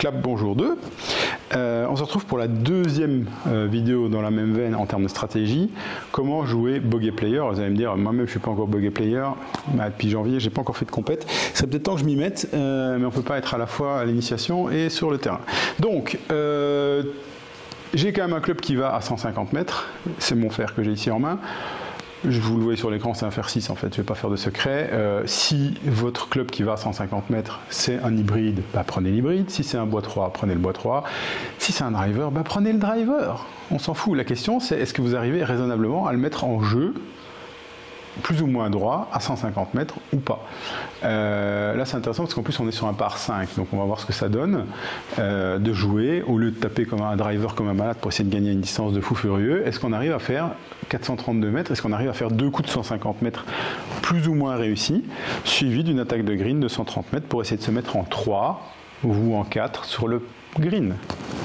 Clap bonjour 2. On se retrouve pour la deuxième vidéo dans la même veine en termes de stratégie. Comment jouer bogey player? Vous allez me dire, moi-même je ne suis pas encore bogey player, depuis janvier je n'ai pas encore fait de compète. C'est peut-être temps que je m'y mette, mais on ne peut pas être à la fois à l'initiation et sur le terrain. Donc, j'ai quand même un club qui va à 150 mètres, c'est mon fer que j'ai ici en main. Vous le voyez sur l'écran, c'est un fer 6 en fait, je ne vais pas faire de secret. Si votre club qui va à 150 mètres, c'est un hybride, bah, prenez l'hybride. Si c'est un bois 3, prenez le bois 3. Si c'est un driver, bah, prenez le driver. On s'en fout. La question, c'est est-ce que vous arrivez raisonnablement à le mettre en jeu, plus ou moins droit, à 150 mètres ou pas. Là, c'est intéressant parce qu'en plus, on est sur un par 5. Donc, on va voir ce que ça donne de jouer. Au lieu de taper comme un driver, comme un malade pour essayer de gagner une distance de fou furieux, est-ce qu'on arrive à faire 432 mètres? Est-ce qu'on arrive à faire deux coups de 150 mètres plus ou moins réussis, suivi d'une attaque de green de 130 mètres pour essayer de se mettre en 3 ou en 4 sur le green?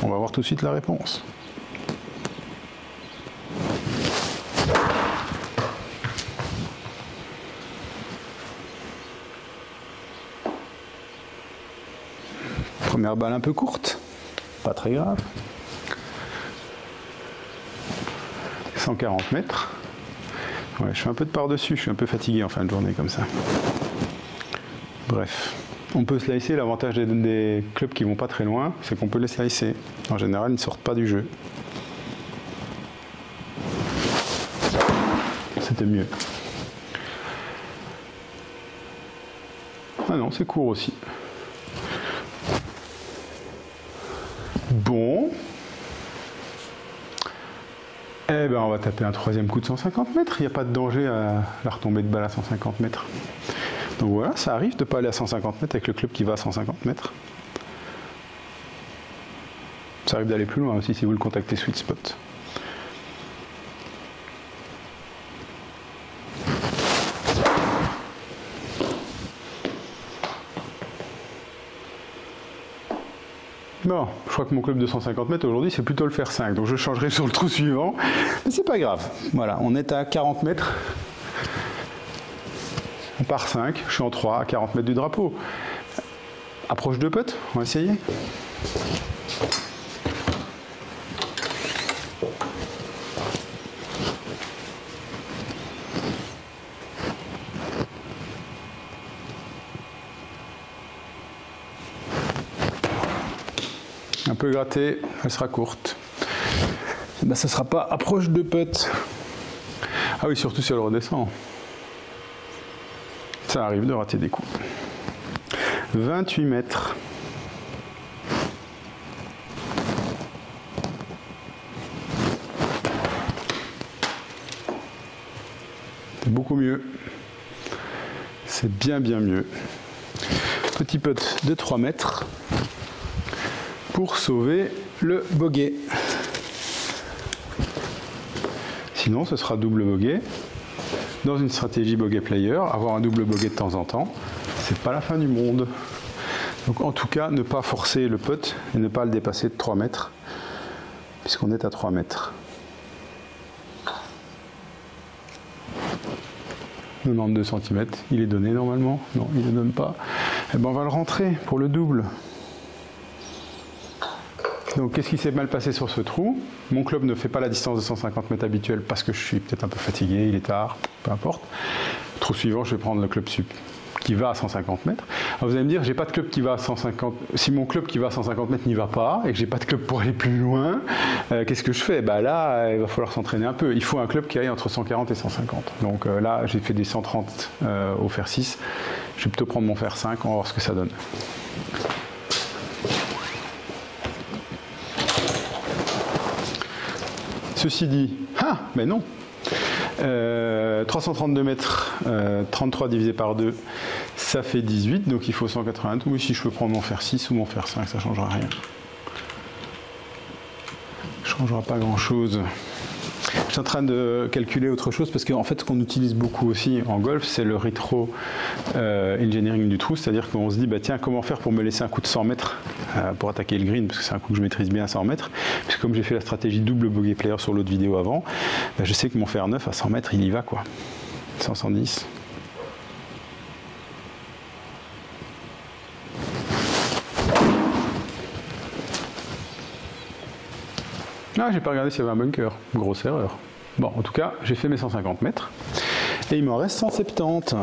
On va voir tout de suite la réponse. Première balle un peu courte, pas très grave. 140 mètres. Ouais, je fais un peu de par-dessus, je suis un peu fatigué en fin de journée comme ça. Bref, on peut slicer. L'avantage des clubs qui vont pas très loin, c'est qu'on peut les slicer. En général, ils ne sortent pas du jeu. C'était mieux. Ah non, c'est court aussi. Bon. Eh ben, on va taper un troisième coup de 150 mètres. Il n'y a pas de danger à la retombée de balle à 150 mètres. Donc voilà, ça arrive de ne pas aller à 150 mètres avec le club qui va à 150 mètres. Ça arrive d'aller plus loin aussi si vous le contactez sweet spot. Bon, je crois que mon club de 150 mètres aujourd'hui, c'est plutôt le fer 5. Donc je changerai sur le trou suivant. Mais c'est pas grave. Voilà, on est à 40 mètres. Par 5, je suis en 3 à 40 mètres du drapeau. Approche de putt, on va essayer. Un peu grattée, elle sera courte. Ben, ça ne sera pas approche de putt. Ah oui, surtout si elle redescend. Ça arrive de rater des coups. 28 mètres. C'est beaucoup mieux. C'est bien mieux. Petit putt de 3 mètres. Pour sauver le bogey. Sinon, ce sera double bogey. Dans une stratégie bogey player, avoir un double bogey de temps en temps, c'est pas la fin du monde. Donc en tout cas, ne pas forcer le putt et ne pas le dépasser de 3 mètres, puisqu'on est à 3 mètres. 92 cm, il est donné normalement. Non, il ne donne pas. Eh ben, on va le rentrer pour le double. Donc, qu'est-ce qui s'est mal passé sur ce trou? Mon club ne fait pas la distance de 150 mètres habituelle parce que je suis peut-être un peu fatigué, il est tard, peu importe. Trou suivant, je vais prendre le club sup qui va à 150 mètres. Alors, vous allez me dire, j'ai pas de club qui va à 150. Si mon club qui va à 150 mètres n'y va pas et que j'ai pas de club pour aller plus loin, qu'est-ce que je fais? Bah là, il va falloir s'entraîner un peu. Il faut un club qui aille entre 140 et 150. Donc là, j'ai fait des 130 au fer 6. Je vais plutôt prendre mon fer 5, on va voir ce que ça donne. Ceci dit, mais non, 332 mètres, 33 divisé par 2, ça fait 18, donc il faut 180. Oui, si je peux prendre mon fer 6 ou mon fer 5, ça ne changera rien. Ça ne changera pas grand-chose. Je suis en train de calculer autre chose parce qu'en fait, ce qu'on utilise beaucoup aussi en golf, c'est le retro engineering du trou, c'est-à-dire qu'on se dit, bah, tiens, comment faire pour me laisser un coup de 100 mètres pour attaquer le green, parce que c'est un coup que je maîtrise bien à 100 mètres. Puisque comme j'ai fait la stratégie double bogey player sur l'autre vidéo avant, bah, je sais que mon fer 9 à 100 mètres, il y va quoi. 110. Ah, j'ai pas regardé s'il y avait un bunker. Grosse erreur. Bon, en tout cas, j'ai fait mes 150 mètres. Et il m'en reste 170.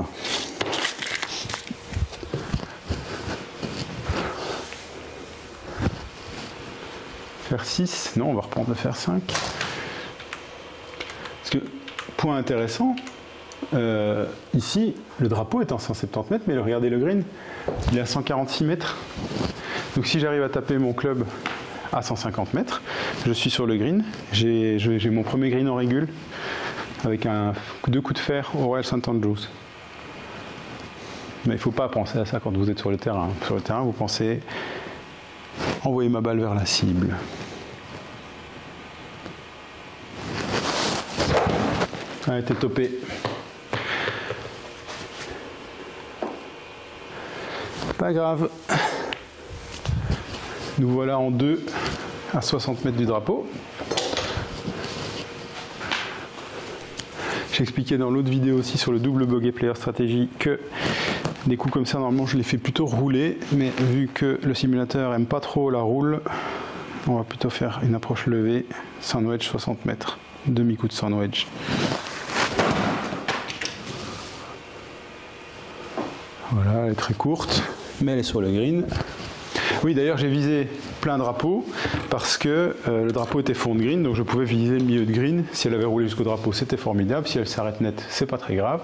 Faire 6. Non, on va reprendre le faire 5. Parce que, point intéressant, ici, le drapeau est en 170 mètres, mais regardez le green, il est à 146 mètres. Donc si j'arrive à taper mon club à 150 mètres, je suis sur le green. J'ai mon premier green en régule avec 2 coups de fer au Royal St Andrews. Mais il ne faut pas penser à ça quand vous êtes sur le terrain. Sur le terrain, vous pensez envoyer ma balle vers la cible. Elle a été topée. Pas grave. Nous voilà en 2 à 60 mètres du drapeau. J'ai expliqué dans l'autre vidéo aussi sur le double bogey player stratégie que des coups comme ça, normalement, je les fais plutôt rouler. Mais vu que le simulateur aime pas trop la roule, on va plutôt faire une approche levée, sandwich 60 mètres. Demi-coup de sandwich. Voilà, elle est très courte, mais elle est sur le green. Oui, d'ailleurs, j'ai visé plein drapeaux parce que le drapeau était fond de green, donc je pouvais viser le milieu de green. Si elle avait roulé jusqu'au drapeau, c'était formidable. Si elle s'arrête net, c'est pas très grave.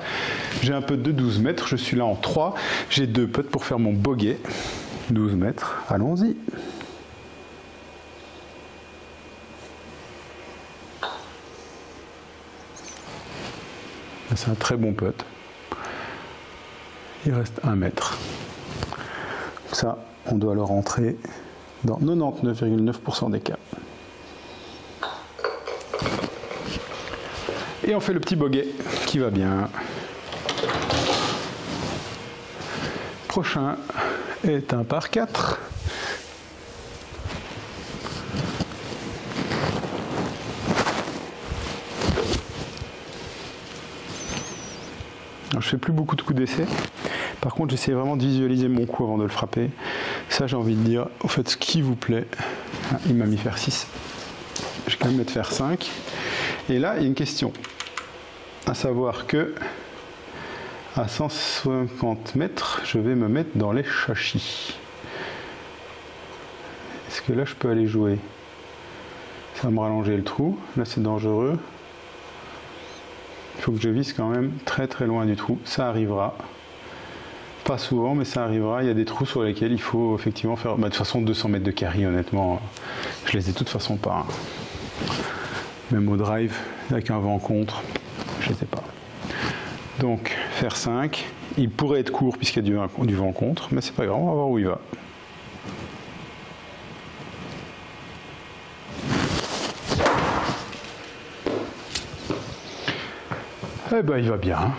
J'ai un putt de 12 mètres, je suis là en 3. J'ai 2 putts pour faire mon bogey. 12 mètres, allons-y. C'est un très bon putt. Il reste 1 mètre. Ça, on doit le rentrer dans 99,9% des cas. Et on fait le petit bogey qui va bien. Prochain est un par 4. Alors, je fais plus beaucoup de coups d'essai. Par contre, j'essaie vraiment de visualiser mon coup avant de le frapper. Ça, j'ai envie de dire, faites ce qui vous plaît. Ah, il m'a mis faire 6. Je vais quand même mettre faire 5. Et là, il y a une question. À savoir que à 150 mètres, je vais me mettre dans les châchis. Est-ce que là, je peux aller jouer? Ça va me rallonger le trou. Là, c'est dangereux. Il faut que je vise quand même très très loin du trou. Ça arrivera. Pas souvent, mais ça arrivera. Il y a des trous sur lesquels il faut effectivement faire... de toute façon, 200 mètres de carry, honnêtement, je les ai de toute façon pas. Même au drive, avec un vent contre, je ne les ai pas. Donc, faire 5. Il pourrait être court puisqu'il y a du vent contre, mais c'est pas grave, on va voir où il va. Eh ben, il va bien.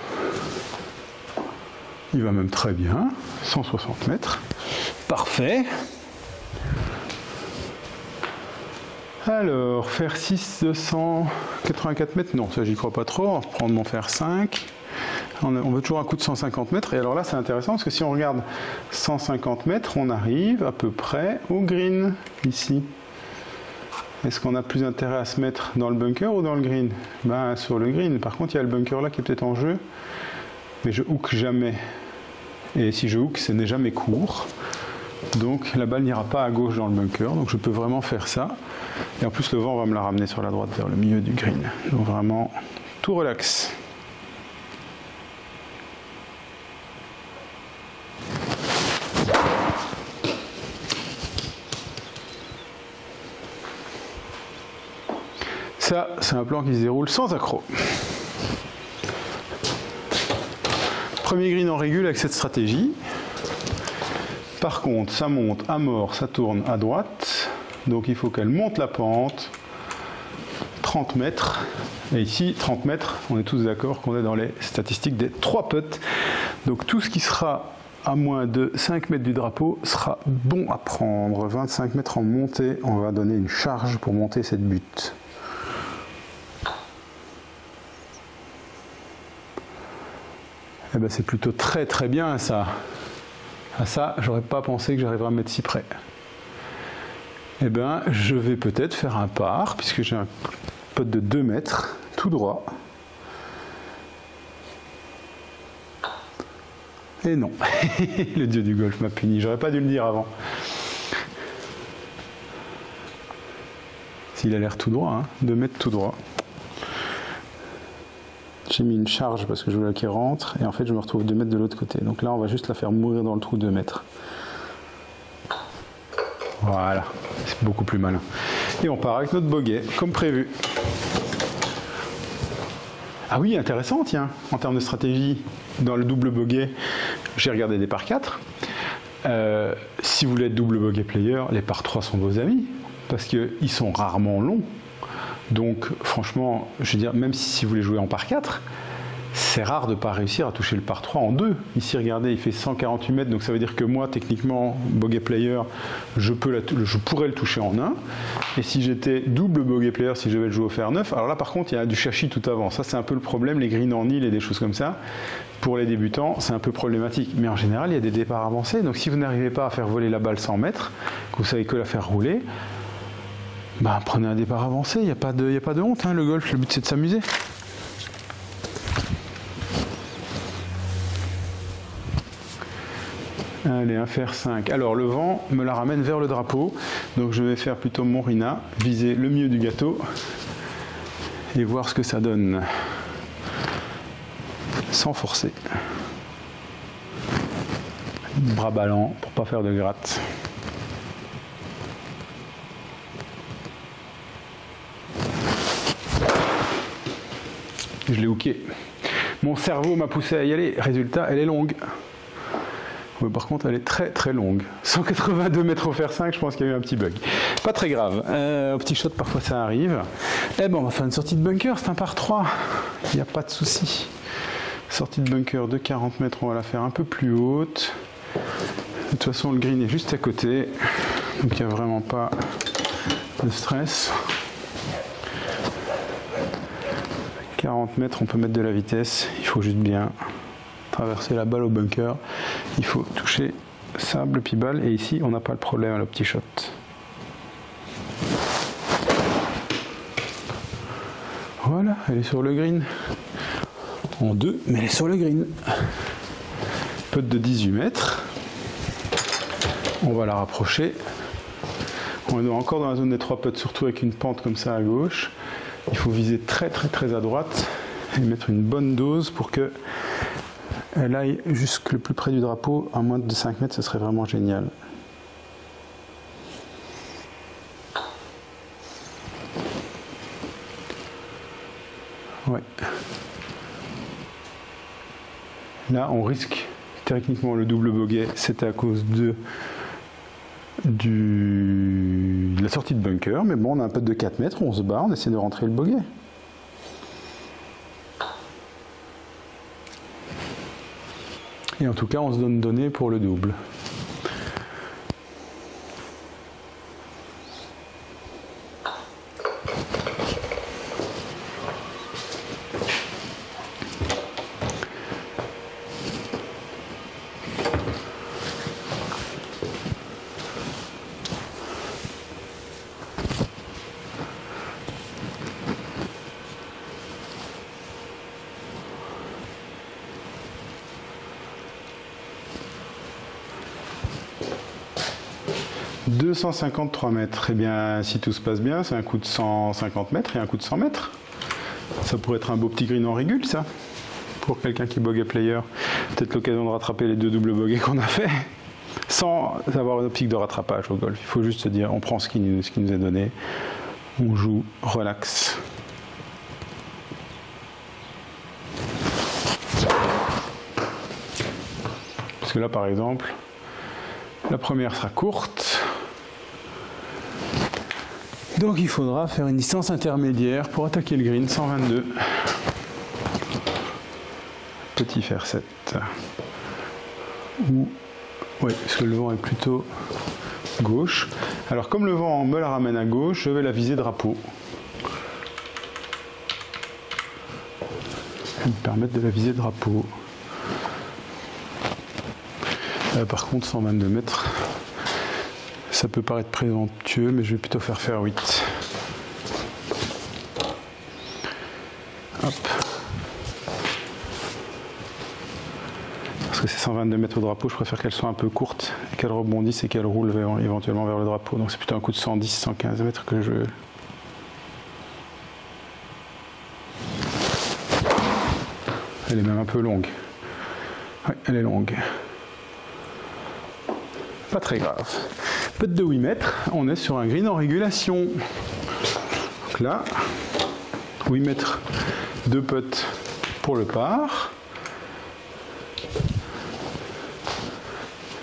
Il va même très bien. 160 mètres. Parfait. Alors, faire 6 de 184 mètres. Non, ça, j'y crois pas trop. On va prendre mon faire 5. On veut toujours un coup de 150 mètres. Et alors là, c'est intéressant parce que si on regarde 150 mètres, on arrive à peu près au green, ici. Est-ce qu'on a plus intérêt à se mettre dans le bunker ou dans le green? Ben, sur le green. Par contre, il y a le bunker là qui est peut-être en jeu. Mais je hook jamais. Et si je hook, ce n'est jamais court. Donc la balle n'ira pas à gauche dans le bunker. Donc je peux vraiment faire ça. Et en plus, le vent va me la ramener sur la droite vers le milieu du green. Donc vraiment, tout relax. Ça, c'est un plan qui se déroule sans accroc. Premier green en régule avec cette stratégie. Par contre, ça monte à mort, ça tourne à droite. Donc il faut qu'elle monte la pente. 30 mètres. Et ici, 30 mètres, on est tous d'accord qu'on est dans les statistiques des 3 putts. Donc tout ce qui sera à moins de 5 mètres du drapeau sera bon à prendre. 25 mètres en montée, on va donner une charge pour monter cette butte. Eh ben, c'est plutôt très très bien ça. À ça, j'aurais pas pensé que j'arriverais à me mettre si près. eh ben, je vais peut-être faire un par, puisque j'ai un putt de 2 mètres, tout droit. Et non, le dieu du golf m'a puni, j'aurais pas dû le dire avant. S'il a l'air tout droit, hein, 2 mètres tout droit. J'ai mis une charge parce que je voulais qu'elle rentre, et en fait je me retrouve 2 mètres de l'autre côté. Donc là on va juste la faire mourir dans le trou 2 mètres. Voilà, c'est beaucoup plus malin. Et on part avec notre bogey, comme prévu. Ah oui, intéressant, tiens, en termes de stratégie, dans le double bogey, j'ai regardé des par 4. Si vous voulez être double bogey player, les par 3 sont vos amis, parce qu'ils sont rarement longs. Donc franchement, je veux dire, même si vous voulez jouer en par 4, c'est rare de ne pas réussir à toucher le par 3 en 2. Ici, regardez, il fait 148 mètres, donc ça veut dire que moi, techniquement, bogey player, je pourrais le toucher en 1. Et si j'étais double bogey player, si je devais le jouer au fer 9, alors là, par contre, il y a du châchis tout avant. Ça, c'est un peu le problème, les greens en île et des choses comme ça. Pour les débutants, c'est un peu problématique. Mais en général, il y a des départs avancés. Donc si vous n'arrivez pas à faire voler la balle 100 mètres, que vous savez que la faire rouler, bah, prenez un départ avancé, il n'y a pas de honte, hein, le golf, le but c'est de s'amuser. Allez, un fer 5. Alors le vent me la ramène vers le drapeau, donc je vais faire plutôt mon rina, viser le milieu du gâteau et voir ce que ça donne, sans forcer. Bras ballants pour pas faire de gratte. Je l'ai hooké. Mon cerveau m'a poussé à y aller. Résultat, elle est longue. Mais par contre, elle est très très longue. 182 mètres au fer 5, je pense qu'il y a eu un petit bug. Pas très grave. Au petit shot, parfois ça arrive. Eh ben, on va faire une sortie de bunker, c'est un par 3. Il n'y a pas de souci. Sortie de bunker de 40 mètres, on va la faire un peu plus haute. De toute façon, le green est juste à côté. Donc il n'y a vraiment pas de stress. 40 mètres, on peut mettre de la vitesse. Il faut juste bien traverser la balle au bunker. Il faut toucher sable puis balle. Et ici, on n'a pas le problème à le petit shot. Voilà, elle est sur le green. En 2, mais elle est sur le green. Putt de 18 mètres. On va la rapprocher. On est encore dans la zone des 3 putts, surtout avec une pente comme ça à gauche. Il faut viser très très très à droite et mettre une bonne dose pour que elle aille jusque le plus près du drapeau. À moins de 5 mètres, ce serait vraiment génial. Ouais. Là, on risque techniquement le double bogey. C'était à cause de la sortie de bunker, mais bon, on a un putt de 4 mètres, on se bat, on essaie de rentrer le bogey. Et en tout cas, on se donne donné pour le double. « 253 mètres. Eh bien, si tout se passe bien, c'est un coup de 150 mètres et un coup de 100 mètres. Ça pourrait être un beau petit green en régule, ça, pour quelqu'un qui est bogey player. Peut-être l'occasion de rattraper les 2 doubles bogeys qu'on a fait, sans avoir une optique de rattrapage au golf. Il faut juste se dire, on prend ce qui nous est donné, on joue, relax. Parce que là, par exemple, la première sera courte. Donc il faudra faire une distance intermédiaire pour attaquer le green, 122. Petit fer 7. Oui, parce que le vent est plutôt gauche. Alors comme le vent me la ramène à gauche, je vais la viser drapeau. Ça va me permettre de la viser drapeau. Par contre, 122 mètres, Ça peut paraître présomptueux, mais je vais plutôt faire 8. Hop. Parce que c'est 122 mètres au drapeau, je préfère qu'elle soit un peu courte, qu'elle rebondisse et qu'elle roule éventuellement vers le drapeau. Donc c'est plutôt un coup de 110-115 mètres que je veux. Elle est même un peu longue. Oui, elle est longue. Pas très grave. Putt de 8 mètres, on est sur un green en régulation. Donc là, 8 mètres de putt pour le par.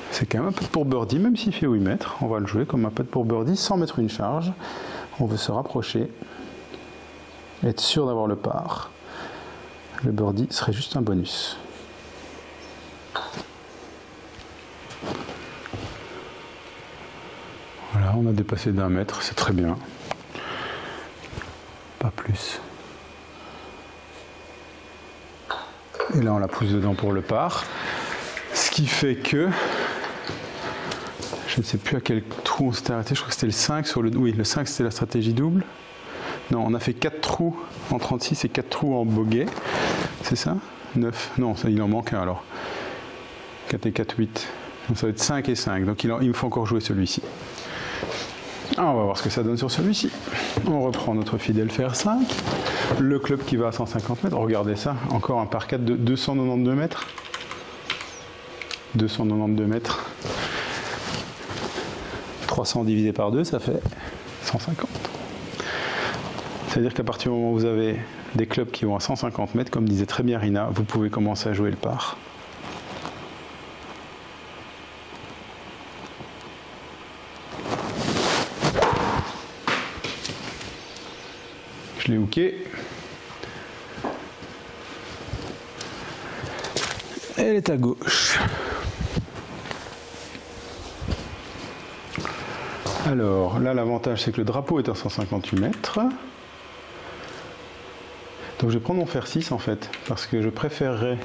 C'est quand même un putt pour birdie, même s'il fait 8 mètres. On va le jouer comme un putt pour birdie sans mettre une charge. On veut se rapprocher, être sûr d'avoir le par. Le birdie serait juste un bonus. Voilà, on a dépassé d'1 mètre, c'est très bien. Pas plus. Et là, on la pousse dedans pour le par. Ce qui fait que... Je ne sais plus à quel trou on s'était arrêté, je crois que c'était le 5 sur le... Oui, le 5 c'était la stratégie double. Non, on a fait 4 trous en 36 et 4 trous en bogey. C'est ça? 9. Non, ça, il en manque un alors. 4 et 4, 8. Donc ça va être 5 et 5. Donc il me faut encore jouer celui-ci. On va voir ce que ça donne sur celui-ci. On reprend notre fidèle fer 5. Le club qui va à 150 mètres. Regardez ça. Encore un par 4 de 292 mètres. 292 mètres. 300 divisé par 2, ça fait 150. C'est-à-dire qu'à partir du moment où vous avez des clubs qui vont à 150 mètres, comme disait très bien Rina, vous pouvez commencer à jouer le par. Je l'ai hooké. Elle est à gauche. Alors là, l'avantage, c'est que le drapeau est à 158 mètres. Donc je vais prendre mon fer 6 en fait, parce que je préférerais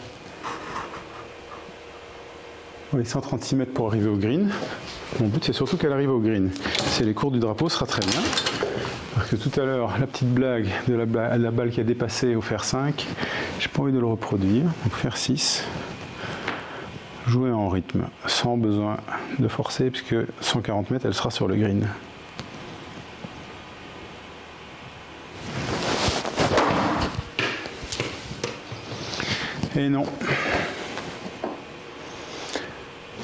les 136 mètres pour arriver au green. Mon but, c'est surtout qu'elle arrive au green. Si elle est courte du drapeau, ce sera très bien. Parce que tout à l'heure, la petite blague de la balle qui a dépassé au fer 5, j'ai pas envie de le reproduire. Donc fer 6, jouer en rythme, sans besoin de forcer, puisque 140 mètres, elle sera sur le green. Et non.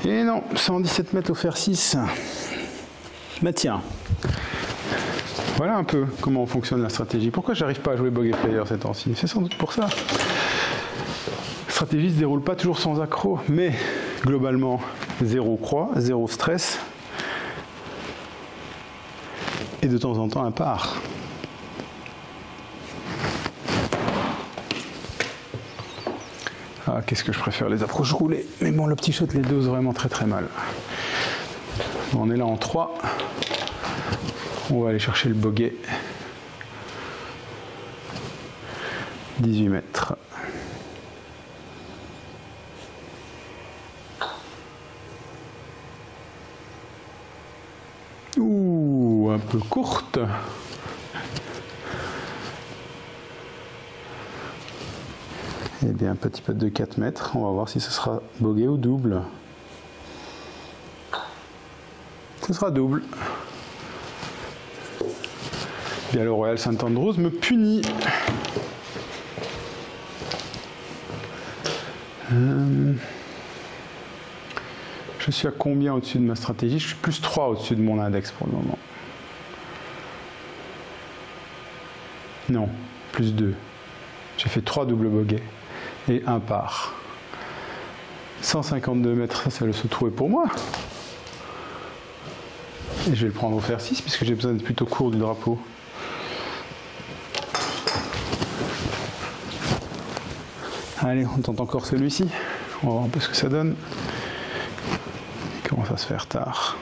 Et non, 117 mètres au fer 6. Bah tiens. Voilà un peu comment fonctionne la stratégie. Pourquoi j'arrive pas à jouer bogey player ces temps-ci? C'est sans doute pour ça. La stratégie ne se déroule pas toujours sans accroc, mais globalement, 0 croix, 0 stress. Et de temps en temps un par. Ah, qu'est-ce que je préfère, les approches roulées. Mais bon, le petit shot les dose vraiment très très mal. Bon, on est là en 3. On va aller chercher le bogey. 18 mètres. Ouh, un peu courte. Eh bien, un petit putt de 4 mètres. On va voir si ce sera bogey ou double. Ce sera double. Bien, le Royal St Andrews me punit. Je suis à combien au-dessus de ma stratégie? Je suis plus 3 au-dessus de mon index pour le moment. Non, plus 2. J'ai fait 3 doubles bogeys et un par. 152 mètres, ça le se trouver pour moi. Et je vais le prendre au fer 6 puisque j'ai besoin d'être plutôt court du drapeau. Allez, on tente encore celui-ci. On va voir un peu ce que ça donne. Il commence à se faire tard.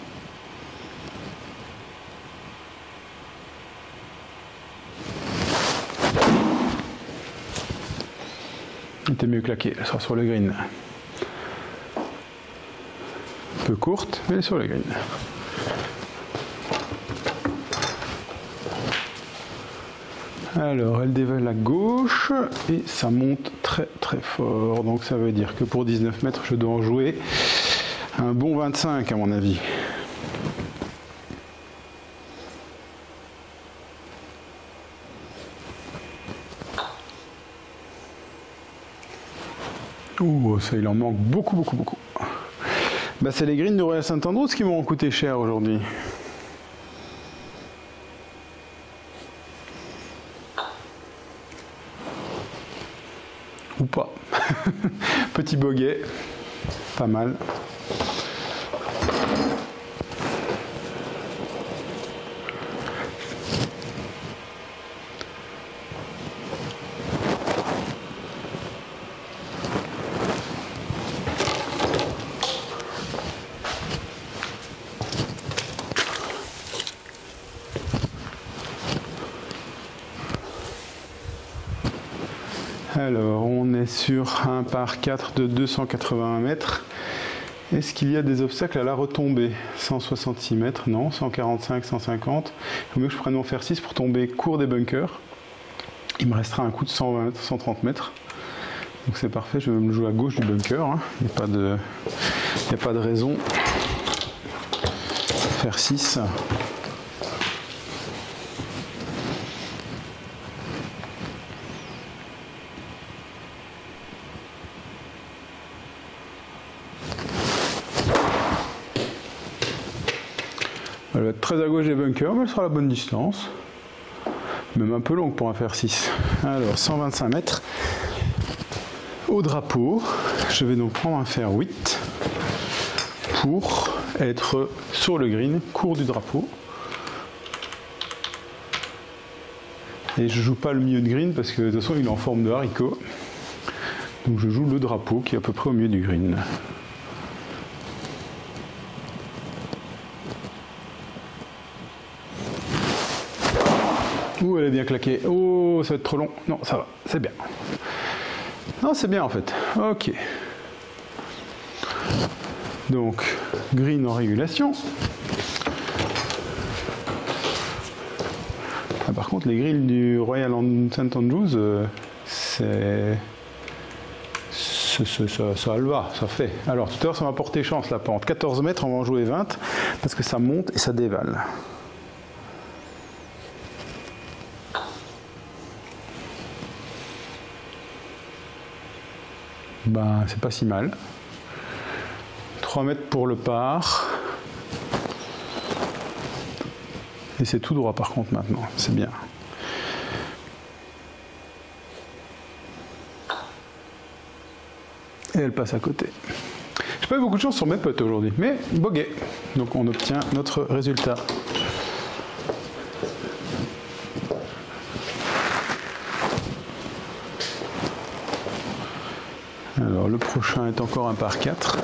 Elle était mieux claquée, elle sera sur le green. Un peu courte, mais elle est sur le green. Alors, elle dévale à gauche et ça monte très très fort. Donc ça veut dire que pour 19 mètres, je dois en jouer un bon 25 à mon avis. Ouh, ça il en manque beaucoup. Bah, c'est les greens de Royal St Andrews qui m'ont coûté cher aujourd'hui. Ou pas. Petit bogey, pas mal. Alors, on est sur un par 4 de 281 mètres. Est-ce qu'il y a des obstacles à la retombée? 166 mètres, non. 145, 150. Il vaut mieux que je prenne mon fer 6 pour tomber court des bunkers. Il me restera un coup de 120 mètres, 130 mètres. Donc c'est parfait, je vais me jouer à gauche du bunker. Hein. Il n'y a pas de raison. Fer 6. Elle va être très à gauche des bunkers, mais elle sera à la bonne distance. Même un peu longue pour un fer 6. Alors, 125 mètres. Au drapeau, je vais donc prendre un fer 8 pour être sur le green, court du drapeau. Et je joue pas le milieu de green parce que de toute façon il est en forme de haricot. Donc je joue le drapeau qui est à peu près au milieu du green. Ouh, elle est bien claquée. Oh, ça va être trop long. Non, ça va, c'est bien. Non, c'est bien en fait. Ok. Donc, green en régulation. Ah, par contre, les grilles du Royal St Andrews, ça le va, ça fait. Alors, tout à l'heure, ça m'a porté chance la pente. 14 mètres, on va en jouer 20 parce que ça monte et ça dévale. Ben, c'est pas si mal. 3 mètres pour le par. Et c'est tout droit par contre maintenant, c'est bien. Et elle passe à côté. J'ai pas eu beaucoup de chance sur mes putts aujourd'hui, mais bogey. Donc on obtient notre résultat. Alors le prochain est encore un par 4.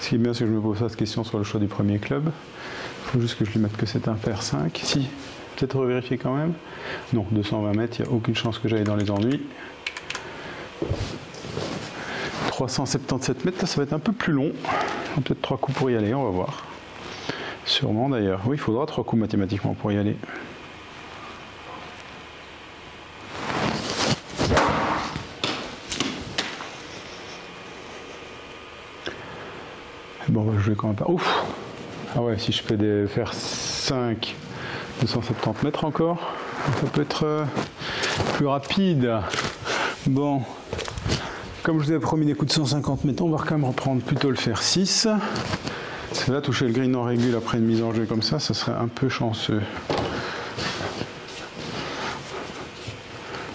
Ce qui est bien, c'est que je me pose pas de question sur le choix du premier club. Il faut juste que je lui mette que c'est un fer 5. Si, peut-être revérifier quand même. Non, 220 mètres, il n'y a aucune chance que j'aille dans les ennuis. 377 mètres, là, ça va être un peu plus long. Peut-être 3 coups pour y aller, on va voir. Sûrement d'ailleurs. Oui, il faudra 3 coups mathématiquement pour y aller. Bon, on va jouer quand même pas. Ouf! Ah ouais, si je peux faire 5, 270 mètres encore, ça peut être plus rapide. Bon, comme je vous avais promis des coups de 150 mètres, on va quand même reprendre plutôt le fer 6. Parce que là, toucher le green en régule après une mise en jeu comme ça serait un peu chanceux.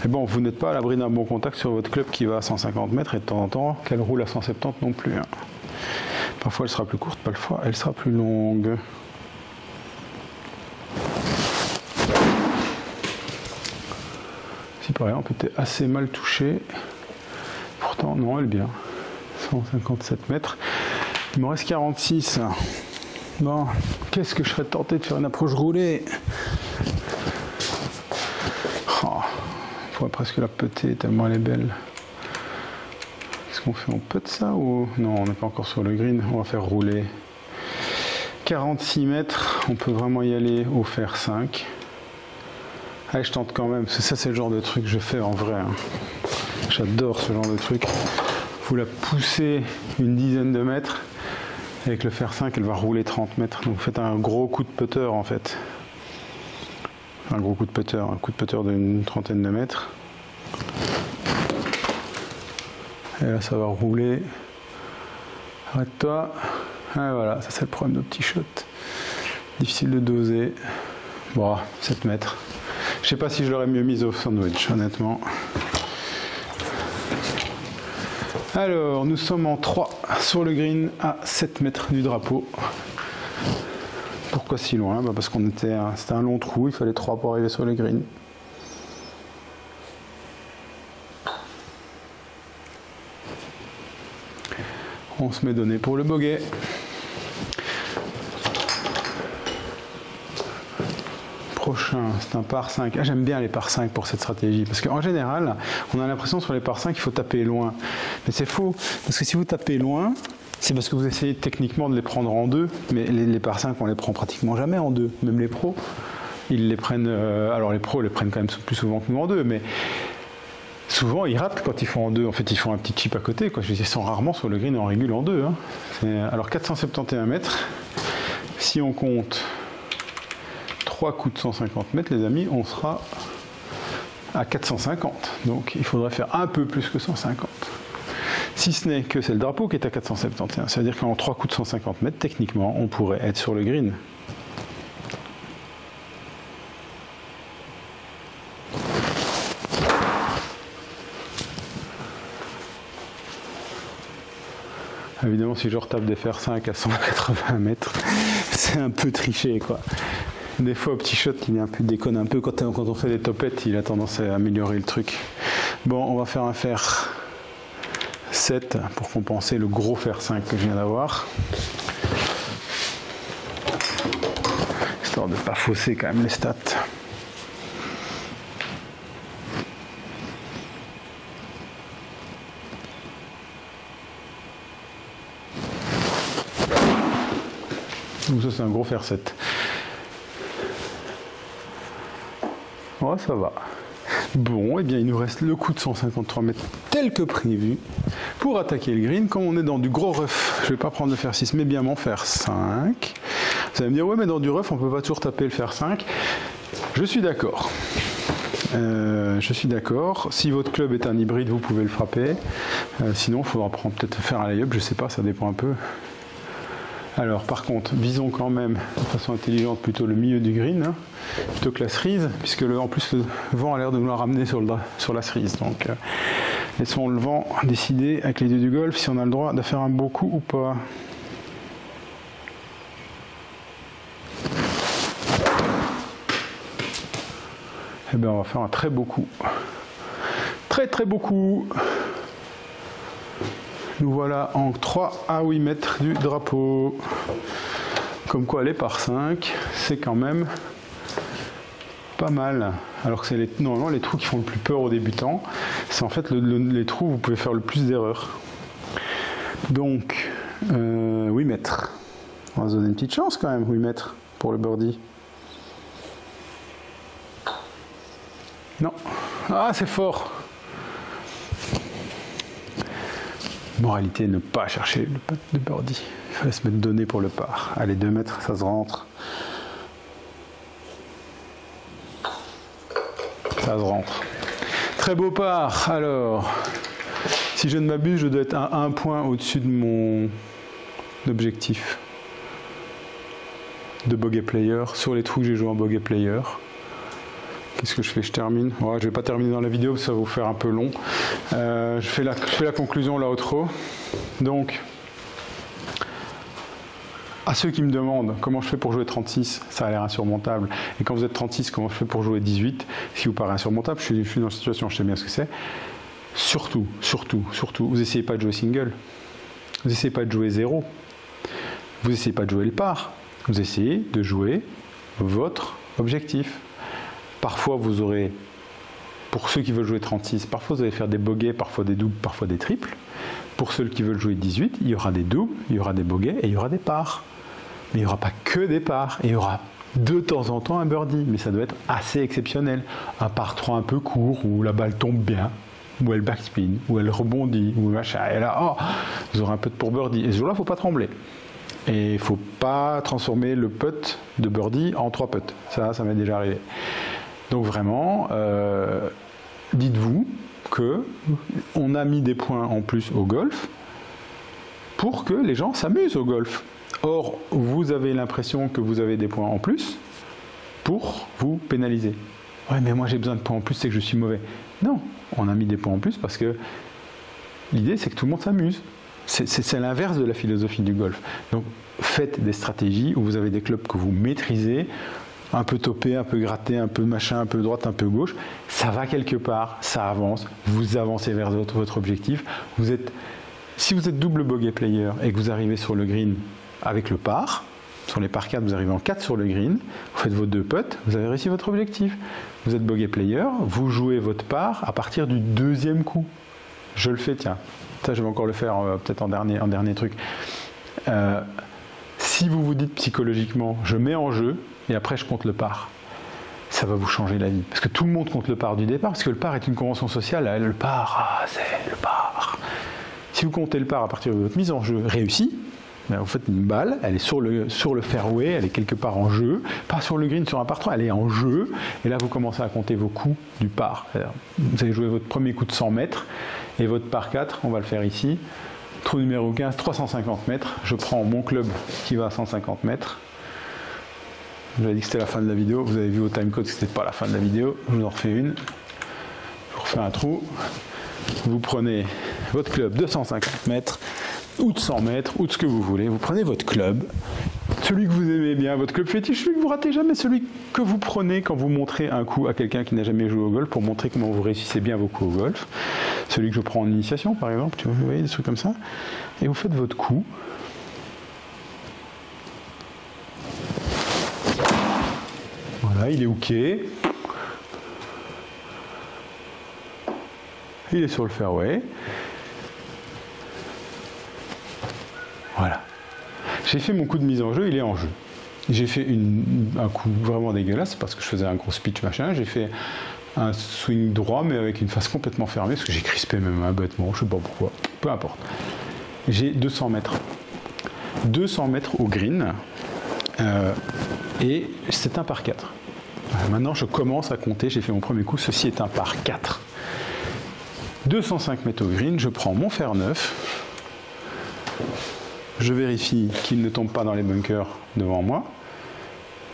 Et bon, vous n'êtes pas à l'abri d'un bon contact sur votre club qui va à 150 mètres et de temps en temps qu'elle roule à 170 non plus. Hein. Parfois elle sera plus courte, parfois elle sera plus longue. Si par exemple était assez mal touchée, pourtant non, elle est bien. 157 mètres. Il me reste 46. Bon, qu'est-ce que je serais tenté de faire une approche roulée? Oh, je pourrais presque la péter tellement elle est belle. Est-ce qu'on fait? On peut de ça ou non? On n'est pas encore sur le green. On va faire rouler 46 mètres. On peut vraiment y aller au fer 5. Allez, je tente quand même, parce que ça c'est le genre de truc que je fais en vrai. Hein. J'adore ce genre de truc. Vous la poussez une dizaine de mètres. Avec le fer 5, elle va rouler 30 mètres. Donc vous faites un gros coup de putter en fait. Un gros coup de putter d'une trentaine de mètres. Et là ça va rouler. Arrête-toi. Et voilà, ça c'est le problème de petits shots. Difficile de doser. Bon, 7 mètres. Je sais pas si je l'aurais mieux mise au sandwich, honnêtement. Alors, nous sommes en 3 sur le green à 7 mètres du drapeau. Pourquoi si loin? Parce qu'on c'était un long trou, il fallait 3 pour arriver sur le green. On se met donné pour le bogey. Prochain, c'est un par 5. Ah, j'aime bien les par 5 pour cette stratégie, parce qu'en général, on a l'impression sur les par 5 qu'il faut taper loin. Mais c'est faux, parce que si vous tapez loin, c'est parce que vous essayez techniquement de les prendre en deux, mais les par 5, on les prend pratiquement jamais en deux. Même les pros, ils les prennent, alors les pros les prennent quand même plus souvent que nous en deux, mais souvent ils ratent quand ils font en deux. En fait, ils font un petit chip à côté, quoi. Ils sont rarement sur le green en régule en deux. Hein. Alors 471 mètres, si on compte 3 coups de 150 mètres, les amis, on sera à 450. Donc il faudrait faire un peu plus que 150. Si ce n'est que c'est le drapeau qui est à 471. C'est-à-dire qu'en 3 coups de 150 mètres, techniquement, on pourrait être sur le green. Évidemment, si je retape des fer 5 à 180 mètres, c'est un peu triché, quoi. Des fois, au petit shot, il déconne un peu. Quand on fait des topettes, il a tendance à améliorer le truc. Bon, on va faire un fer 7 pour compenser le gros fer 5 que je viens d'avoir. Histoire de ne pas fausser quand même les stats. Donc ça, c'est un gros fer 7. Ouais, ça va. Bon, et bien il nous reste le coup de 153 mètres tel que prévu pour attaquer le green. Comme on est dans du gros rough, je ne vais pas prendre le fer 6 mais bien mon fer 5. Vous allez me dire, ouais, mais dans du rough on ne peut pas toujours taper le fer 5. Je suis d'accord. Je suis d'accord. Si votre club est un hybride, vous pouvez le frapper. Sinon, il faudra peut-être faire un lay-up, je ne sais pas, ça dépend un peu. Alors par contre, visons quand même de façon intelligente plutôt le milieu du green, hein, plutôt que la cerise, puisque en plus le vent a l'air de nous la ramener sur la cerise. Donc laissons le vent décider avec les dieux du golf si on a le droit de faire un beau coup ou pas. Eh bien on va faire un très beau coup. Très très beau coup. Nous voilà en 3 à 8 mètres du drapeau. Comme quoi les par 5, c'est quand même pas mal. Alors que c'est normalement les trous qui font le plus peur aux débutants. C'est en fait les trous où vous pouvez faire le plus d'erreurs. Donc 8 mètres. On va se donner une petite chance quand même, 8 mètres pour le birdie. Non. Ah, c'est fort. Moralité, ne pas chercher le putt de birdie. Il fallait se mettre donné pour le par. Allez, 2 mètres, ça se rentre. Ça se rentre. Très beau par. Alors, si je ne m'abuse, je dois être à 1 point au-dessus de mon objectif de bogey player sur les trous que j'ai joué en bogey player. Qu'est-ce que je fais? Je termine. Ouais, je ne vais pas terminer dans la vidéo, ça va vous faire un peu long. Je fais la conclusion là au trop. Donc, à ceux qui me demandent comment je fais pour jouer 36, ça a l'air insurmontable. Et quand vous êtes 36, comment je fais pour jouer 18? Ce qui vous paraît insurmontable, je suis dans la situation, je sais bien ce que c'est. Surtout, vous essayez pas de jouer single. Vous essayez pas de jouer 0. Vous essayez pas de jouer le par. Vous essayez de jouer votre objectif. Parfois, vous aurez, pour ceux qui veulent jouer 36, parfois vous allez faire des bogeys, parfois des doubles, parfois des triples. pour ceux qui veulent jouer 18, il y aura des doubles, il y aura des bogeys et il y aura des pars. Mais il n'y aura pas que des pars. Et il y aura de temps en temps un birdie. Mais ça doit être assez exceptionnel. Un par 3 un peu court, où la balle tombe bien, où elle backspin, où elle rebondit, où machin. Et là, oh, vous aurez un putt pour birdie. Et ce jour-là, il ne faut pas trembler. Et il ne faut pas transformer le putt de birdie en 3 putts. Ça m'est déjà arrivé. Donc vraiment, dites-vous qu'on a mis des points en plus au golf pour que les gens s'amusent au golf. Or, vous avez l'impression que vous avez des points en plus pour vous pénaliser. Ouais, mais moi j'ai besoin de points en plus, c'est que je suis mauvais. Non, on a mis des points en plus parce que l'idée c'est que tout le monde s'amuse. C'est l'inverse de la philosophie du golf. Donc, faites des stratégies où vous avez des clubs que vous maîtrisez, un peu topé, un peu gratté, un peu machin, un peu droite, un peu gauche. Ça va quelque part, ça avance, vous avancez vers votre objectif. Si vous êtes double bogey player et que vous arrivez sur le green avec le par, sur les par 4, vous arrivez en 4 sur le green, vous faites vos 2 putts, vous avez réussi votre objectif. Vous êtes bogey player, vous jouez votre par à partir du 2e coup. Je le fais, tiens. Ça, je vais encore le faire peut-être en dernier truc. Si vous vous dites psychologiquement, je mets en jeu et après je compte le par, ça va vous changer la vie. Parce que tout le monde compte le par du départ, parce que le par est une convention sociale. Le par, c'est le par. Si vous comptez le par à partir de votre mise en jeu réussie, vous faites une balle, elle est sur le fairway, elle est quelque part en jeu, pas sur le green, sur un par 3, elle est en jeu, et là vous commencez à compter vos coups du par. Vous allez jouer votre premier coup de 100 mètres, et votre par 4, on va le faire ici, trou numéro 15, 350 mètres, je prends mon club qui va à 150 mètres, je vous avais dit que c'était la fin de la vidéo, vous avez vu au timecode que c'était pas la fin de la vidéo, je vous en refais une, je vous refais un trou, vous prenez votre club de 150 mètres, ou de 100 mètres, ou de ce que vous voulez. Vous prenez votre club, celui que vous aimez bien, votre club fétiche, celui que vous ratez jamais, celui que vous prenez quand vous montrez un coup à quelqu'un qui n'a jamais joué au golf pour montrer comment vous réussissez bien vos coups au golf. Celui que je prends en initiation, par exemple, tu vois, vous voyez, des trucs comme ça. Et vous faites votre coup. Voilà, il est hooké. Il est sur le fairway. Voilà. J'ai fait mon coup de mise en jeu, il est en jeu. J'ai fait un coup vraiment dégueulasse parce que je faisais un gros pitch machin. J'ai fait un swing droit mais avec une face complètement fermée parce que j'ai crispé mes mains bêtement, je sais pas pourquoi, peu importe. J'ai 200 mètres. 200 mètres au green et c'est un par 4. Voilà, maintenant je commence à compter, j'ai fait mon premier coup, ceci est un par 4. 205 mètres au green, je prends mon fer 9. Je vérifie qu'il ne tombe pas dans les bunkers devant moi.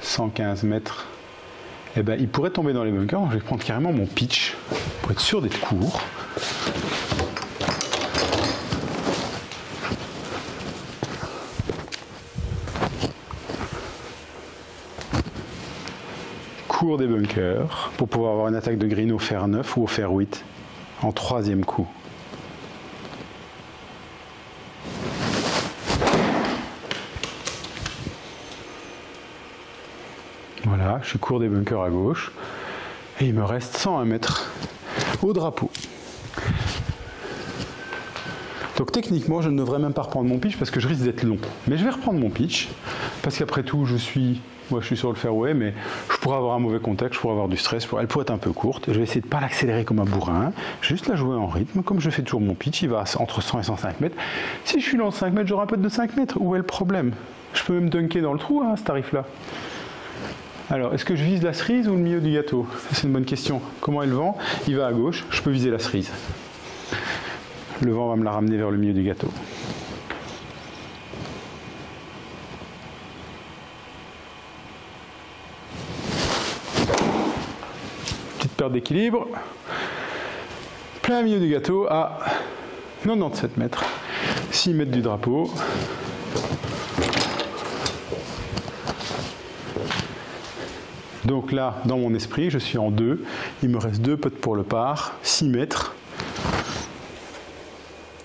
115 mètres. Eh ben, il pourrait tomber dans les bunkers. Donc je vais prendre carrément mon pitch pour être sûr d'être court. Court des bunkers pour pouvoir avoir une attaque de green au fer 9 ou au fer 8 en 3e coup. Voilà, je suis court des bunkers à gauche. Et il me reste 101 mètres au drapeau. Donc techniquement, je ne devrais même pas reprendre mon pitch parce que je risque d'être long. Mais je vais reprendre mon pitch parce qu'après tout, je suis sur le fairway, mais je pourrais avoir un mauvais contact, je pourrais avoir du stress, elle pourrait être un peu courte. Je vais essayer de ne pas l'accélérer comme un bourrin. Je vais juste la jouer en rythme. Comme je fais toujours mon pitch, il va entre 100 et 105 mètres. Si je suis dans 5 mètres, j'aurai un putt de 5 mètres. Où est le problème? Je peux même dunker dans le trou à ce tarif-là. Alors, est-ce que je vise la cerise ou le milieu du gâteau? C'est une bonne question. Comment est le vent? Il va à gauche, je peux viser la cerise. Le vent va me la ramener vers le milieu du gâteau. Petite perte d'équilibre. Plein milieu du gâteau à 97 mètres. 6 mètres du drapeau. Donc là, dans mon esprit, je suis en 2. Il me reste 2 putts pour le par, 6 mètres.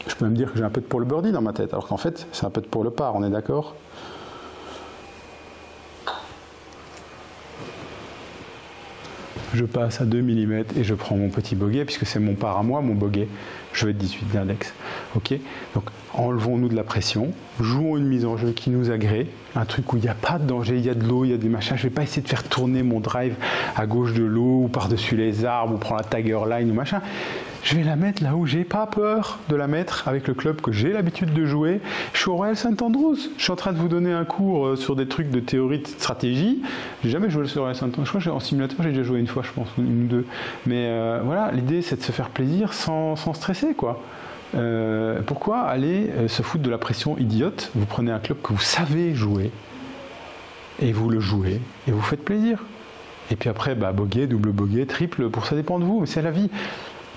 Je peux même dire que j'ai un putt pour le birdie dans ma tête, alors qu'en fait, c'est un putt pour le par, on est d'accord? je passe à 2 mm et je prends mon petit bogey, puisque c'est mon part à moi, mon bogey, je vais être 18 d'index. Ok, donc enlevons-nous de la pression, jouons une mise en jeu qui nous agrée, un truc où il n'y a pas de danger, il y a de l'eau, il y a des machins, je ne vais pas essayer de faire tourner mon drive à gauche de l'eau ou par-dessus les arbres ou prendre la Tiger Line ou machin. Je vais la mettre là où j'ai pas peur de la mettre avec le club que j'ai l'habitude de jouer. Je suis au Royal Saint-Andrews. Je suis en train de vous donner un cours sur des trucs de théorie de stratégie. J'ai jamais joué sur Royal Saint-Andrews. Je crois qu'en simulateur, j'ai déjà joué une fois, je pense, une ou deux. Mais voilà, l'idée, c'est de se faire plaisir sans stresser, quoi. Pourquoi aller se foutre de la pression idiote? Vous prenez un club que vous savez jouer et vous le jouez et vous faites plaisir. Et puis après, bah, bogey, double bogey, triple, pour ça dépend de vous, mais c'est la vie.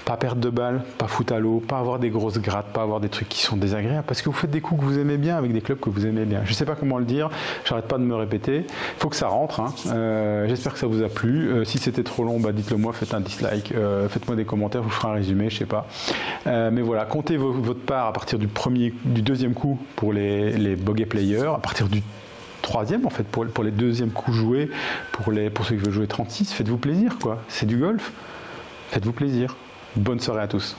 Pas perdre de balles, pas foutre à l'eau, pas avoir des grosses grattes, pas avoir des trucs qui sont désagréables, parce que vous faites des coups que vous aimez bien avec des clubs que vous aimez bien. Je ne sais pas comment le dire, j'arrête pas de me répéter, il faut que ça rentre. Hein. J'espère que ça vous a plu. Si c'était trop long, bah dites-le moi, faites un dislike, faites-moi des commentaires, je vous ferai un résumé, je sais pas. Mais voilà, comptez votre part à partir du deuxième coup pour les bogey players, à partir du troisième en fait, pour les deuxièmes coups joués, pour ceux qui veulent jouer 36, faites-vous plaisir, quoi. C'est du golf, faites-vous plaisir. Bonne soirée à tous.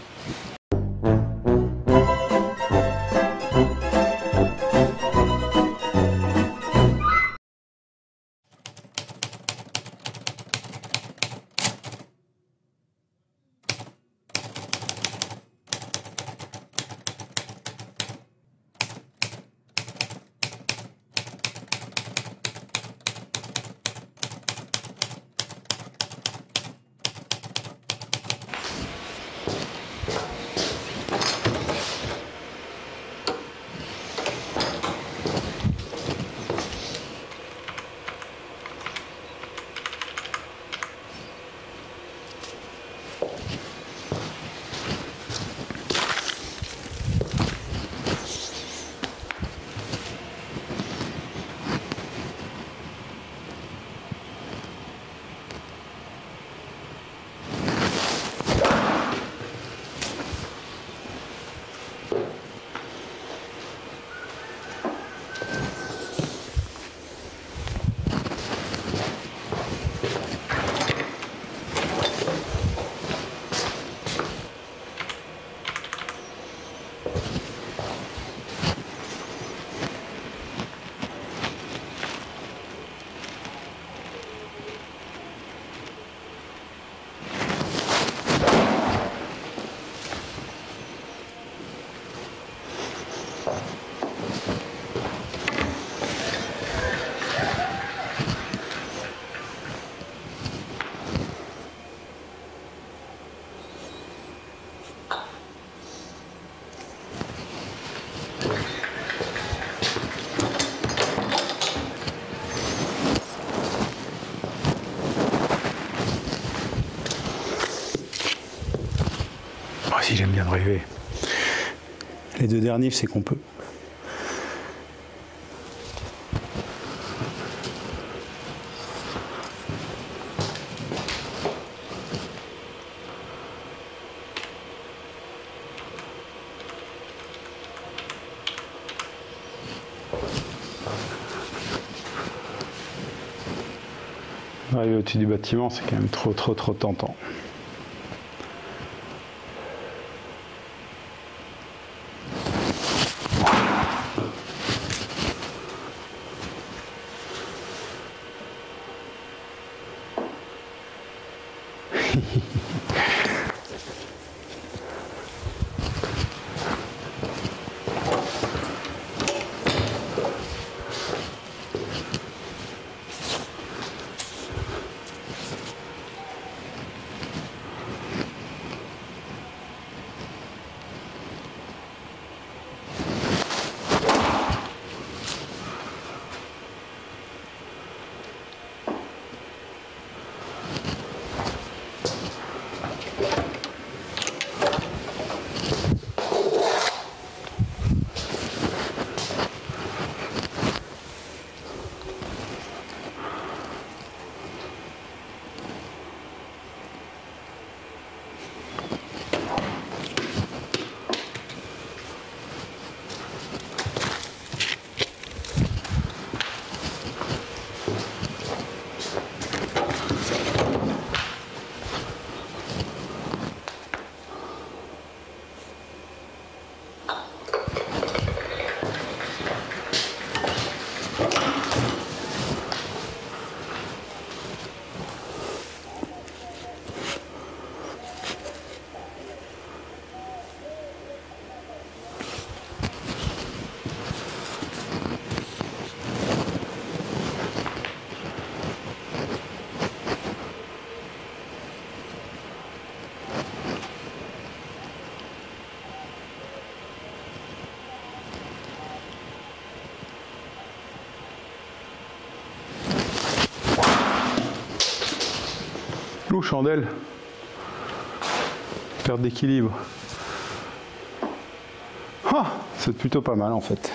Moi aussi j'aime bien driver. Les deux derniers, je sais qu'on peut. Arriver au-dessus du bâtiment, c'est quand même trop tentant. Ouh, chandelle. Perte d'équilibre. Ah, c'est plutôt pas mal en fait.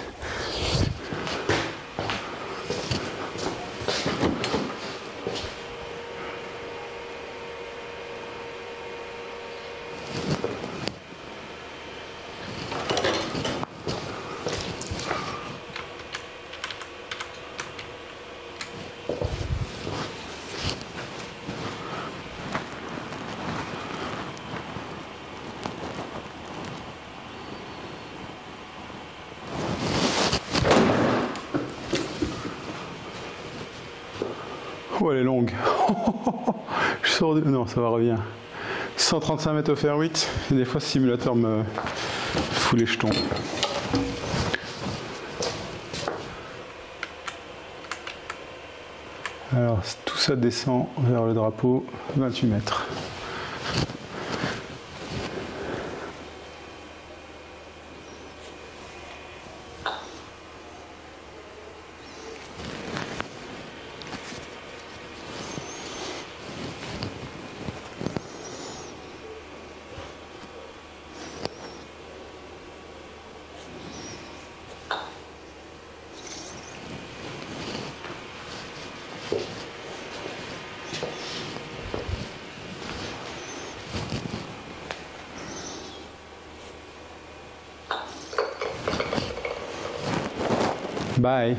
Oh, elle est longue. Je sors de... Non, ça va revenir. 135 mètres au fer 8. Et des fois, ce simulateur me fout les jetons. Alors, tout ça descend vers le drapeau, 28 mètres. Bye.